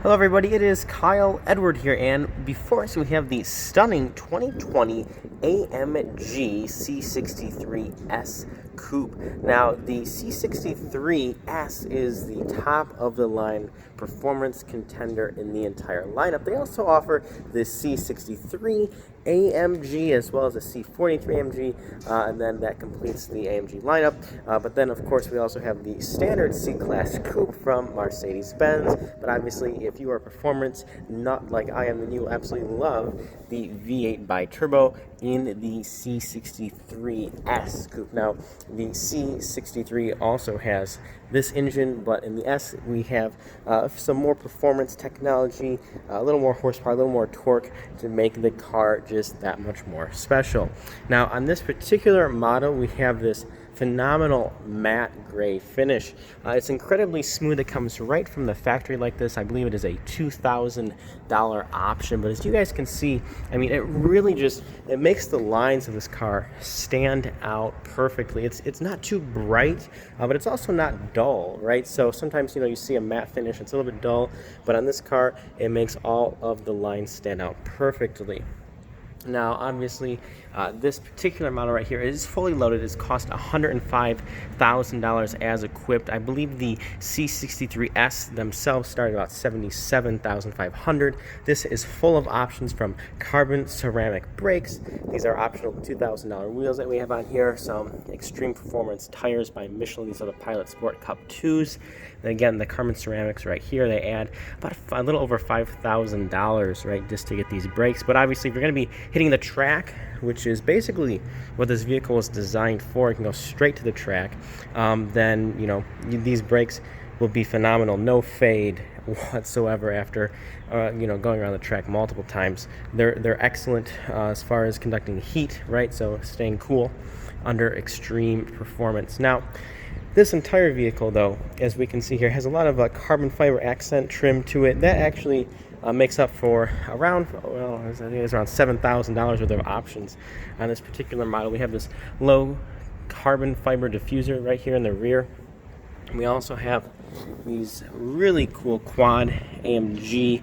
Hello everybody, it is Kyle Edward here, and before us we have the stunning 2020 AMG C63 S Coupe. Now, the C63 S is the top of the line performance contender in the entire lineup. They also offer the C63 AMG as well as the C43 AMG, and then that completes the AMG lineup. But then, of course, we also have the standard C-Class Coupe from Mercedes-Benz. But obviously, if you are performance nut like I am, then you will absolutely love the V8 bi-turbo in the C63 S Coupe. Now, the C63 also has this engine, but in the S we have some more performance technology, a little more horsepower, a little more torque to make the car just that much more special. Now, on this particular model, we have this phenomenal matte gray finish. It's incredibly smooth. It comes right from the factory like this. I believe it is a $2,000 option, but as you guys can see, I mean, it really just, it makes the lines of this car stand out perfectly. It's not too bright, but it's also not dull, right? So sometimes, you see a matte finish, it's a little bit dull, but on this car, it makes all of the lines stand out perfectly. Now, obviously, this particular model right here is fully loaded. It's cost $105,000 as equipped. I believe the C63S themselves start at about $77,500. This is full of options from carbon ceramic brakes. These are optional $2,000 wheels that we have on here. Some extreme performance tires by Michelin. These are the Pilot Sport Cup 2s. And again, the carbon ceramics right here, they add about a little over $5,000, right, just to get these brakes. But obviously, if you're going to be hitting the track, which is basically what this vehicle was designed for, it can go straight to the track, then, these brakes will be phenomenal. No fade whatsoever after, going around the track multiple times. They're excellent as far as conducting heat, right, so staying cool under extreme performance. Now, this entire vehicle, though, as we can see here, has a lot of carbon fiber accent trim to it. That actually makes up for around, I think it's around $7,000 worth of options on this particular model. We have this low carbon fiber diffuser right here in the rear. We also have these really cool quad AMG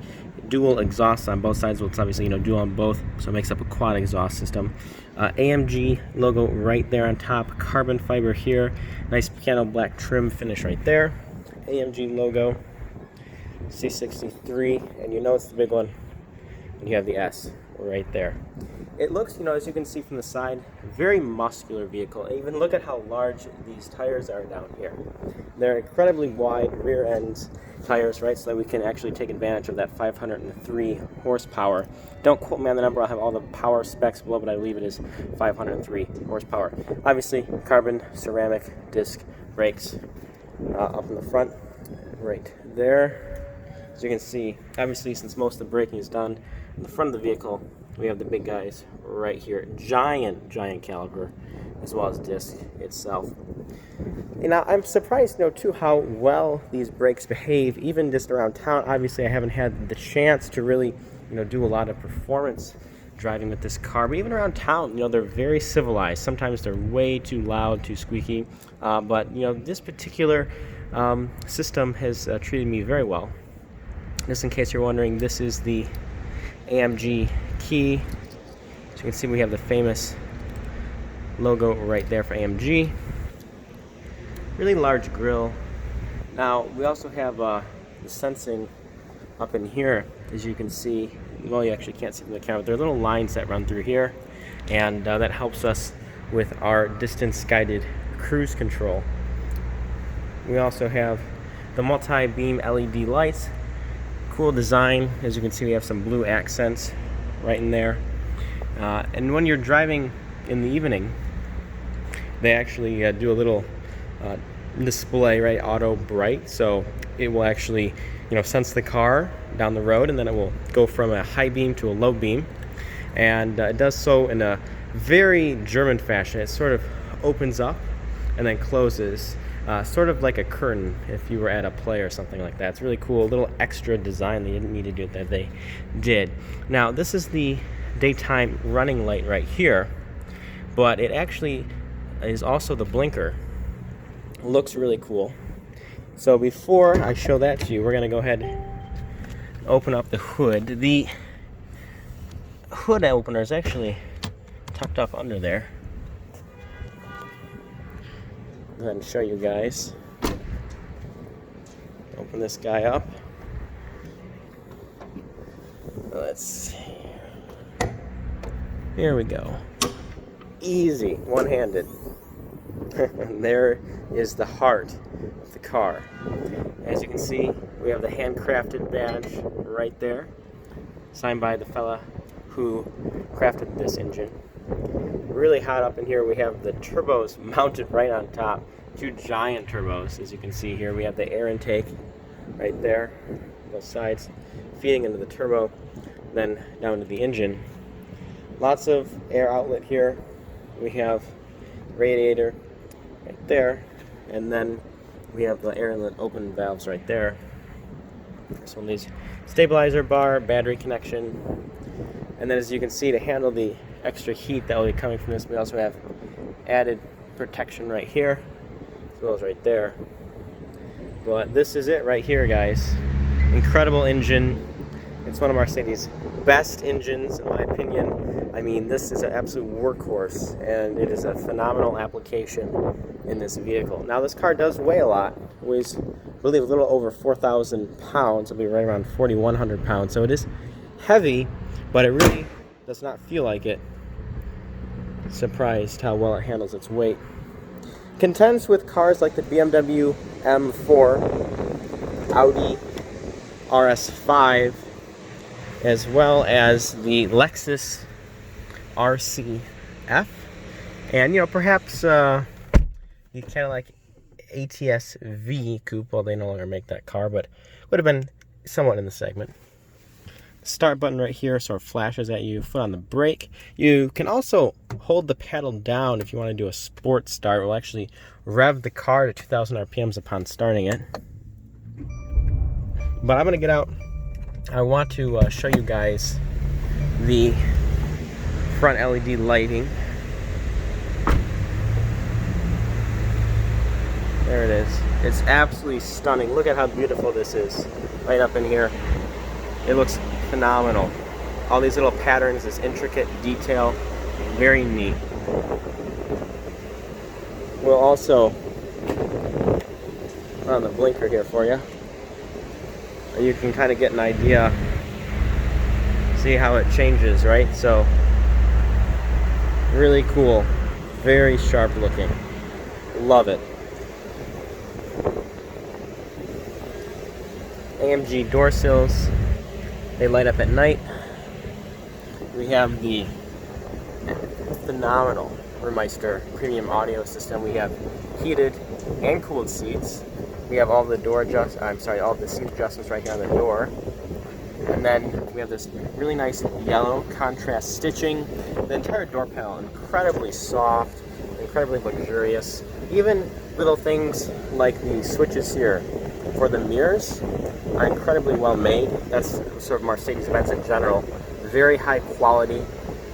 dual exhausts on both sides. Well, it's obviously, dual on both, so it makes up a quad exhaust system. AMG logo right there on top, carbon fiber here, nice piano black trim finish right there. AMG logo, C63, and it's the big one, and you have the S right there. It looks, as you can see from the side, very muscular vehicle. Even look at how large these tires are down here. They're incredibly wide rear end tires, right, so that we can actually take advantage of that 503 horsepower. Don't quote me on the number, I'll have all the power specs below, but I believe it is 503 horsepower. Obviously, carbon ceramic disc brakes up in the front, right there. As you can see, obviously, since most of the braking is done in the front of the vehicle, we have the big guys right here. Giant caliper, as well as disc itself. I'm surprised, too, how well these brakes behave, even just around town. Obviously, I haven't had the chance to really, do a lot of performance driving with this car, but even around town, they're very civilized. Sometimes they're way too loud, too squeaky, but, this particular system has treated me very well. Just in case you're wondering, this is the AMG key. As you can see, we have the famous logo right there for AMG. Really large grille. Now, we also have the sensing up in here, as you can see. Well, you actually can't see from the camera. There are little lines that run through here, and that helps us with our distance-guided cruise control. We also have the multi-beam LED lights. Cool design. As you can see, we have some blue accents right in there. And when you're driving in the evening, they actually do a little display, right, auto bright. So it will actually, sense the car down the road, and then it will go from a high beam to a low beam. And it does so in a very German fashion. It sort of opens up and then closes. Sort of like a curtain if you were at a play or something like that. It's really cool, a little extra design. They didn't need to do it, that they did. Now, this is the daytime running light right here, but it actually is also the blinker. Looks really cool. So before I show that to you, we're going to go ahead open up the hood. The hood opener is actually tucked up under there. Go ahead and show you guys. Open this guy up. Let's see. Here we go. Easy, one-handed. And there is the heart of the car. As you can see, we have the handcrafted badge right there, signed by the fella who crafted this engine. Really hot up in here. We have the turbos mounted right on top. Two giant turbos, as you can see here. We have the air intake right there, both sides, feeding into the turbo, then down to the engine. Lots of air outlet here. We have radiator right there, and then we have the air inlet open valves right there. So these stabilizer bar, battery connection, and then as you can see, to handle the extra heat that will be coming from this, we also have added protection right here, as well as right there. But this is it right here, guys. Incredible engine. It's one of Mercedes' best engines, in my opinion. I mean, this is an absolute workhorse, and it is a phenomenal application in this vehicle. Now, this car does weigh a lot. It weighs, I believe, a little over 4,000 pounds. It'll be right around 4,100 pounds. So it is heavy, but it really does not feel like it. Surprised how well it handles its weight. Contends with cars like the BMW M4, Audi RS5, as well as the Lexus RCF, and perhaps the Cadillac ATS V Coupe. Well, they no longer make that car, but would have been somewhat in the segment. Start button right here sort of flashes at you. Foot on the brake. You can also hold the pedal down if you want to do a sport start. It will actually rev the car to 2,000 RPMs upon starting it. But I'm going to get out. I want to show you guys the front LED lighting. There it is. It's absolutely stunning. Look at how beautiful this is right up in here. It looks phenomenal. All these little patterns, this intricate detail, very neat. We'll also put on the blinker here for you. You can kind of get an idea, see how it changes, right? So, really cool, very sharp looking. Love it. AMG door sills. They light up at night. We have the phenomenal Burmeister premium audio system. We have heated and cooled seats. We have all the all the seat adjustments right here on the door. And then we have this really nice yellow contrast stitching. The entire door panel, incredibly soft, incredibly luxurious. Even little things like the switches here for the mirrors are incredibly well made. That's sort of Mercedes-Benz in general. Very high quality.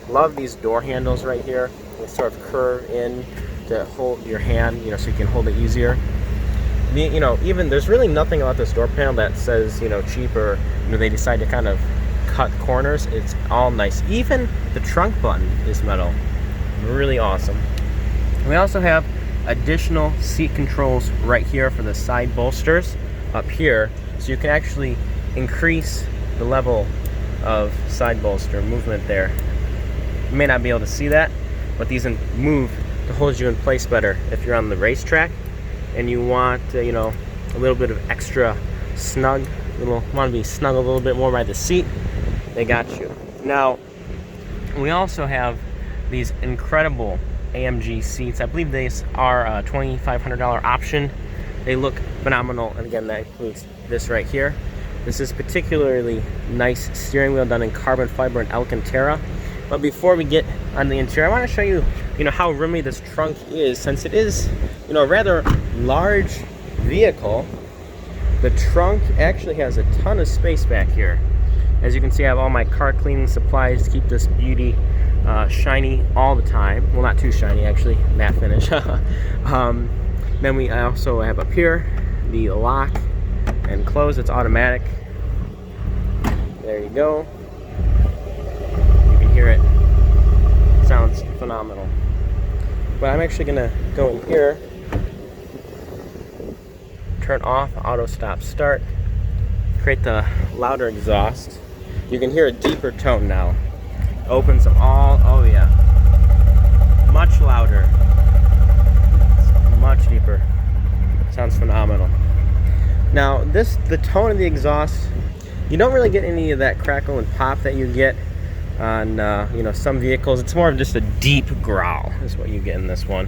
Love these door handles right here. They sort of curve in to hold your hand, so you can hold it easier. Even there's really nothing about this door panel that says, cheap, or they decide to kind of cut corners. It's all nice. Even the trunk button is metal. Really awesome. We also have additional seat controls right here for the side bolsters up here, so you can actually increase the level of side bolster movement there. You may not be able to see that, but these move to hold you in place better if you're on the racetrack and you want a little bit of extra want to be snug a little bit more by the seat. They got you. Now, we also have these incredible AMG seats. I believe these are a $2,500 option. They look phenomenal, and again, that includes this right here. This is particularly nice steering wheel done in carbon fiber and Alcantara. But before we get on the interior, I want to show you, how roomy this trunk is. Since it is, a rather large vehicle, the trunk actually has a ton of space back here. As you can see, I have all my car cleaning supplies to keep this beauty shiny all the time. Well, not too shiny, actually, matte finish. Then I also have up here the lock and close. It's automatic. There you go. You can hear it. Sounds phenomenal. But I'm actually going to go in here, turn off auto stop start, create the louder exhaust. You can hear a deeper tone now. Opens all, oh yeah, much louder, it's much deeper. Sounds phenomenal. Now the tone of the exhaust, you don't really get any of that crackle and pop that you get on some vehicles. It's more of just a deep growl is what you get in this one,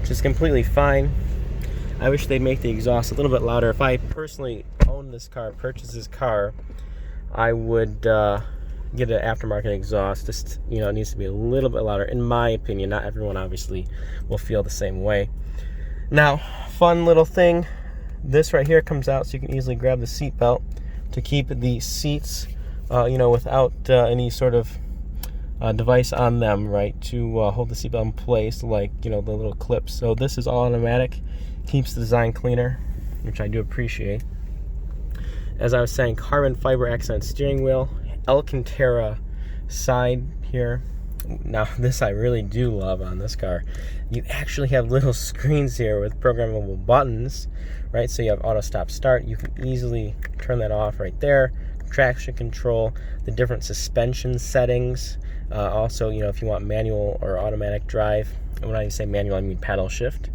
which is completely fine. I wish they'd make the exhaust a little bit louder. If I personally owned this car, purchased this car, I would get an aftermarket exhaust. Just, it needs to be a little bit louder, in my opinion. Not everyone obviously will feel the same way. Now, fun little thing, this right here comes out so you can easily grab the seat belt to keep the seats, without any sort of device on them, right, to hold the seatbelt in place, like, the little clips. So this is all automatic, keeps the design cleaner, which I do appreciate. As I was saying, carbon fiber accent steering wheel, Alcantara side here. Now, this I really do love on this car. You actually have little screens here with programmable buttons, right? So you have auto stop start. You can easily turn that off right there. Traction control, the different suspension settings. Also, if you want manual or automatic drive. When I say manual, I mean paddle shift.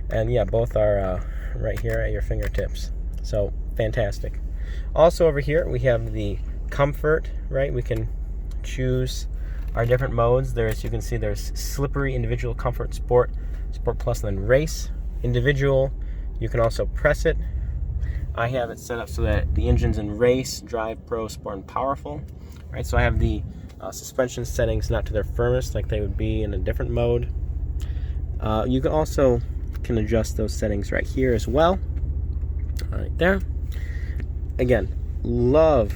And yeah, both are right here at your fingertips. So fantastic. Also over here, we have the comfort, right? We can choose our different modes. You can see there's slippery, individual, comfort, sport, sport plus, and then race. Individual, you can also press it. I have it set up so that the engine's in race, drive, pro, sport, and powerful. Right, so I have the suspension settings not to their firmest like they would be in a different mode. You can also adjust those settings right here as well. Right there. Again, love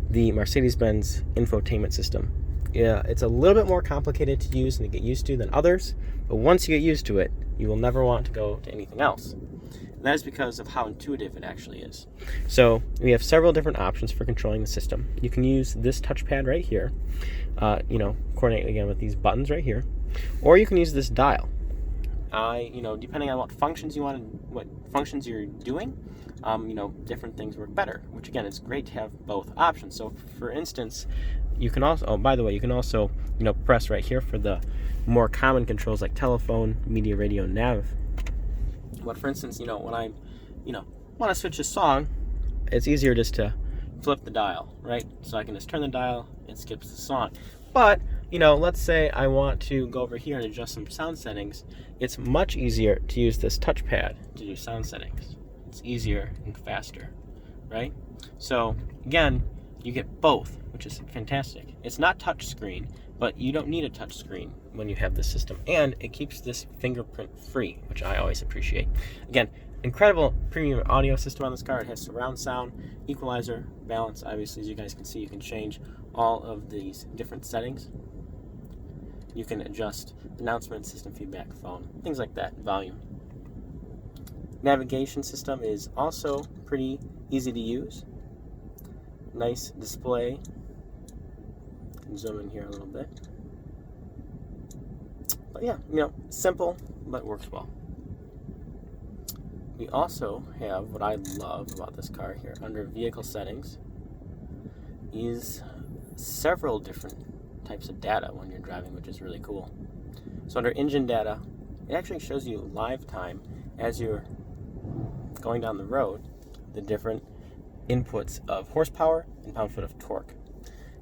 the Mercedes-Benz Infotainment System. Yeah, it's a little bit more complicated to use and to get used to than others, but once you get used to it, you will never want to go to anything else. And that is because of how intuitive it actually is. So we have several different options for controlling the system. You can use this touchpad right here, coordinate again with these buttons right here, or you can use this dial. Depending on what functions you want, what functions you're doing, different things work better, which again, it's great to have both options. So for instance, you can also, you can also, press right here for the more common controls like telephone, media, radio, nav. But for instance, when I, want to switch a song, it's easier just to flip the dial, right? So I can just turn the dial, it skips the song. But, let's say I want to go over here and adjust some sound settings. It's much easier to use this touchpad to do sound settings. It's easier and faster, right? So again, you get both, which is fantastic. It's not touch screen, but you don't need a touch screen when you have this system, and it keeps this fingerprint free, which I always appreciate. Again, incredible premium audio system on this car. It has surround sound, equalizer, balance. Obviously, as you guys can see, you can change all of these different settings. You can adjust announcement, system feedback, phone, things like that, volume. Navigation system is also pretty easy to use. Nice display. Can zoom in here a little bit. But yeah, simple, but works well. We also have what I love about this car here under vehicle settings is several different types of data when you're driving, which is really cool. So under engine data, it actually shows you live time as you're going down the road, the different inputs of horsepower and pound-foot of torque.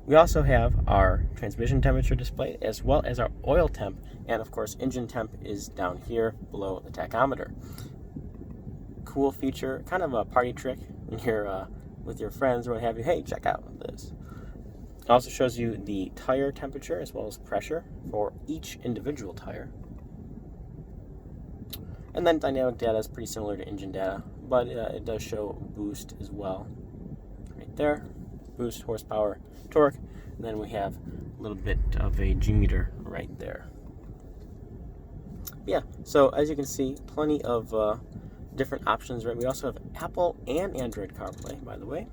We also have our transmission temperature display as well as our oil temp, and of course engine temp is down here below the tachometer. Cool feature, kind of a party trick when you're with your friends or what have you. Hey, check out this. It also shows you the tire temperature as well as pressure for each individual tire. And then dynamic data is pretty similar to engine data, but it does show boost as well. Right there, boost, horsepower, torque, and then we have a little bit of a G-meter right there. Yeah, so as you can see, plenty of different options, right? We also have Apple and Android CarPlay, by the way.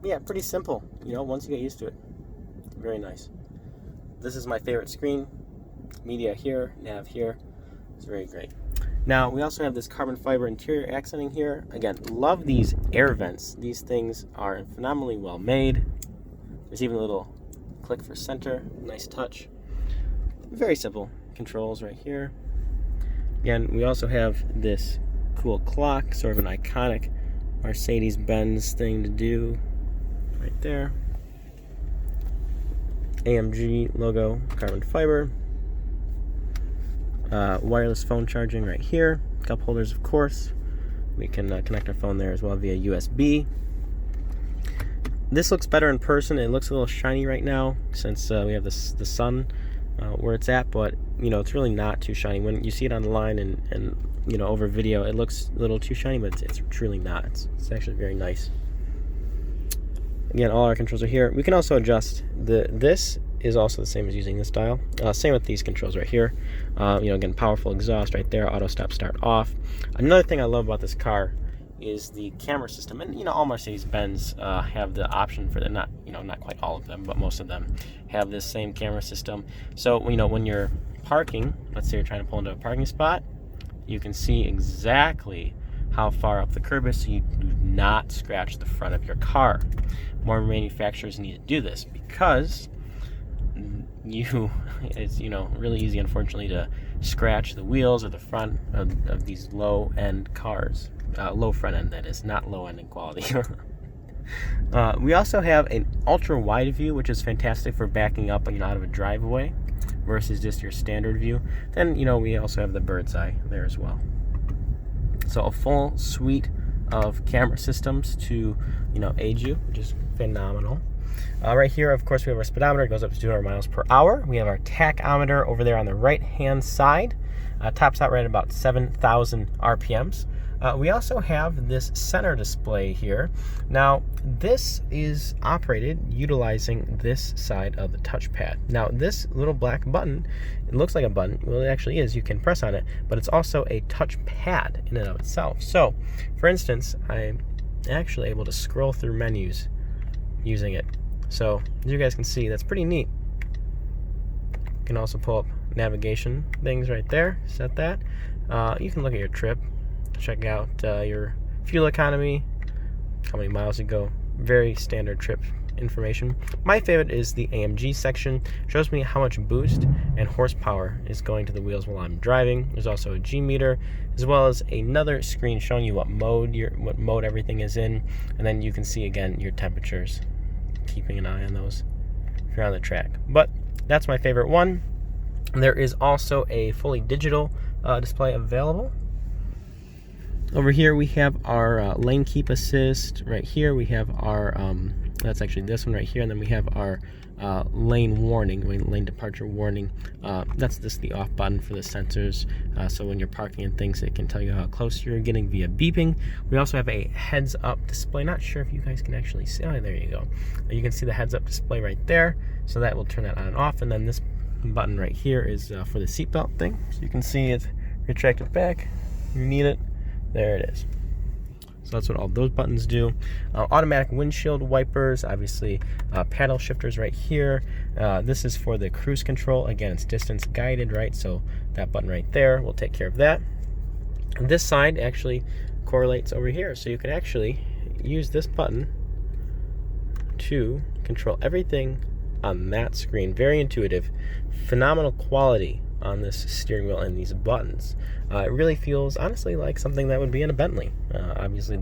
yeah, pretty simple, you know, once you get used to it. Very nice. This is my favorite screen. Media here, nav here. It's very great. Now, we also have this carbon fiber interior accenting here. Again, love these air vents. These things are phenomenally well made. There's even a little click for center. Nice touch. Very simple controls right here. Again, we also have this cool clock, sort of an iconic Mercedes-Benz thing to do right there. AMG logo, carbon fiber. Wireless phone charging right here. Cup holders, of course. We can connect our phone there as well via USB. This looks better in person. It looks a little shiny right now since we have the sun where it's at, but you know, it's really not too shiny. When you see it online and you know, over video, it looks a little too shiny, but it's truly not. It's actually very nice. Again, all our controls are here. We can also adjust this is also the same as using this dial. Same with these controls right here. You know, again, powerful exhaust right there, auto stop start off. Another thing I love about this car is the camera system, and you know, all Mercedes-Benz have the option for the not quite all of them, but most of them have this same camera system. So you know, when you're parking, let's say you're trying to pull into a parking spot, you can see exactly how far up the curb is, so you do not scratch the front of your car. More manufacturers need to do this because it's you know, really easy, unfortunately, to scratch the wheels or the front of these low-end cars. Low front end, that is, not low end in quality. We also have an ultra wide view, which is fantastic for backing up, you know, out of a driveway versus just your standard view. Then, you know, we also have the bird's eye there as well. So a full suite of camera systems to, you know, aid you, which is phenomenal. Right here, of course, we have our speedometer. It goes up to 200 miles per hour. We have our tachometer over there on the right-hand side. Tops out right at about 7,000 RPMs. We also have this center display here. Now, this is operated utilizing this side of the touchpad. Now, this little black button, it looks like a button. Well, it actually is. You can press on it, but it's also a touchpad in and of itself. So, for instance, I'm actually able to scroll through menus using it. So, as you guys can see, that's pretty neat. You can also pull up navigation things right there. Set that. You can look at your trip. Check out your fuel economy, how many miles you go. Very standard trip information. My favorite is the AMG section. Shows me how much boost and horsepower is going to the wheels while I'm driving. There's also a G meter, as well as another screen showing you what mode everything is in, and then you can see again your temperatures. Keeping an eye on those if you're on the track. But that's my favorite one. There is also a fully digital display available. Over here we have our lane keep assist. Right here we have our that's actually this one right here, and then we have our lane warning, lane departure warning. That's just the off button for the sensors, so when you're parking and things, it can tell you how close you're getting via beeping. We also have a heads up display. Not sure if you guys can actually see. Oh, there you go. You can see the heads up display right there, so that will turn that on and off. And then this button right here is for the seatbelt thing, so you can see it retracted back. You need it. There it is. So that's what all those buttons do. Automatic windshield wipers, obviously paddle shifters right here. This is for the cruise control. Again, it's distance guided, right? So that button right there will take care of that. And this side actually correlates over here. So you can actually use this button to control everything on that screen. Very intuitive. Phenomenal quality on this steering wheel and these buttons. It really feels honestly like something that would be in a Bentley. Obviously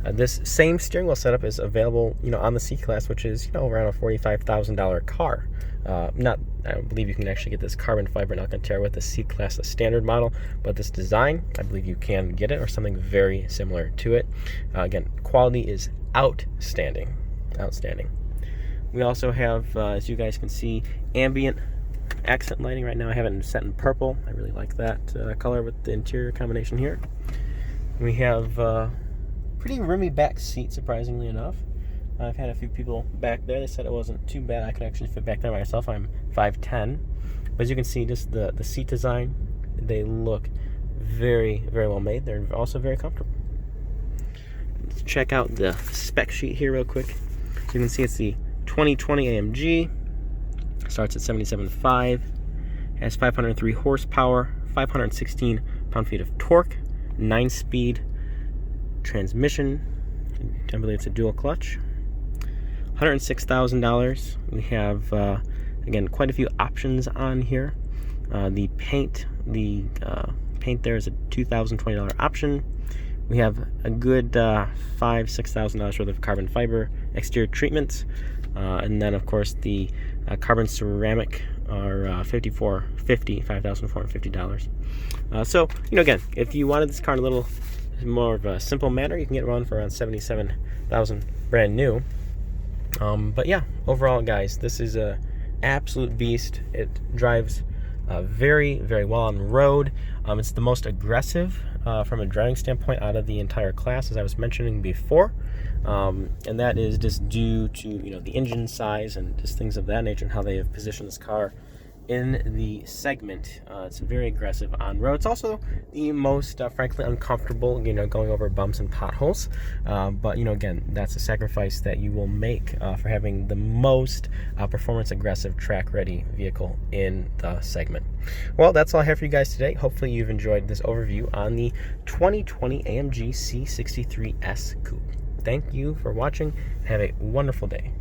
this same steering wheel setup is available, you know, on the C-Class, which is, you know, around a $45,000 car. I don't believe you can actually get this carbon fiber in Alcantara with the C-Class, the standard model, but this design, I believe you can get it, or something very similar to it. Again, quality is outstanding. We also have, as you guys can see, ambient accent lighting. Right now I have it set in purple. I really like that color with the interior combination here. We have pretty roomy back seat, surprisingly enough. I've had a few people back there. They said it wasn't too bad. I could actually fit back there myself. I'm 5'10". But as you can see, just the seat design, they look very, very well made. They're also very comfortable. Let's check out the spec sheet here real quick. So you can see it's the 2020 AMG. Starts at 77.5. Has 503 horsepower, 516 pound-feet of torque, 9-speed transmission. I believe it's a dual clutch. $106,000. We have, again, quite a few options on here. The paint there is a $2,020 option. We have a good $5,000-$6,000 worth of carbon fiber exterior treatments, and then of course the carbon ceramic are $5,450. So again, if you wanted this car in a little more of a simple manner, you can get one for around $77,000 brand new. But yeah, overall, guys, this is a absolute beast. It drives very, very well on the road. It's the most aggressive from a driving standpoint out of the entire class, as I was mentioning before, and that is just due to the engine size and just things of that nature and how they have positioned this car in the segment. It's very aggressive on road. It's also the most, frankly, uncomfortable, going over bumps and potholes. But, again, that's a sacrifice that you will make for having the most performance-aggressive, track-ready vehicle in the segment. Well, that's all I have for you guys today. Hopefully you've enjoyed this overview on the 2020 AMG C63 S Coupe. Thank you for watching. Have a wonderful day.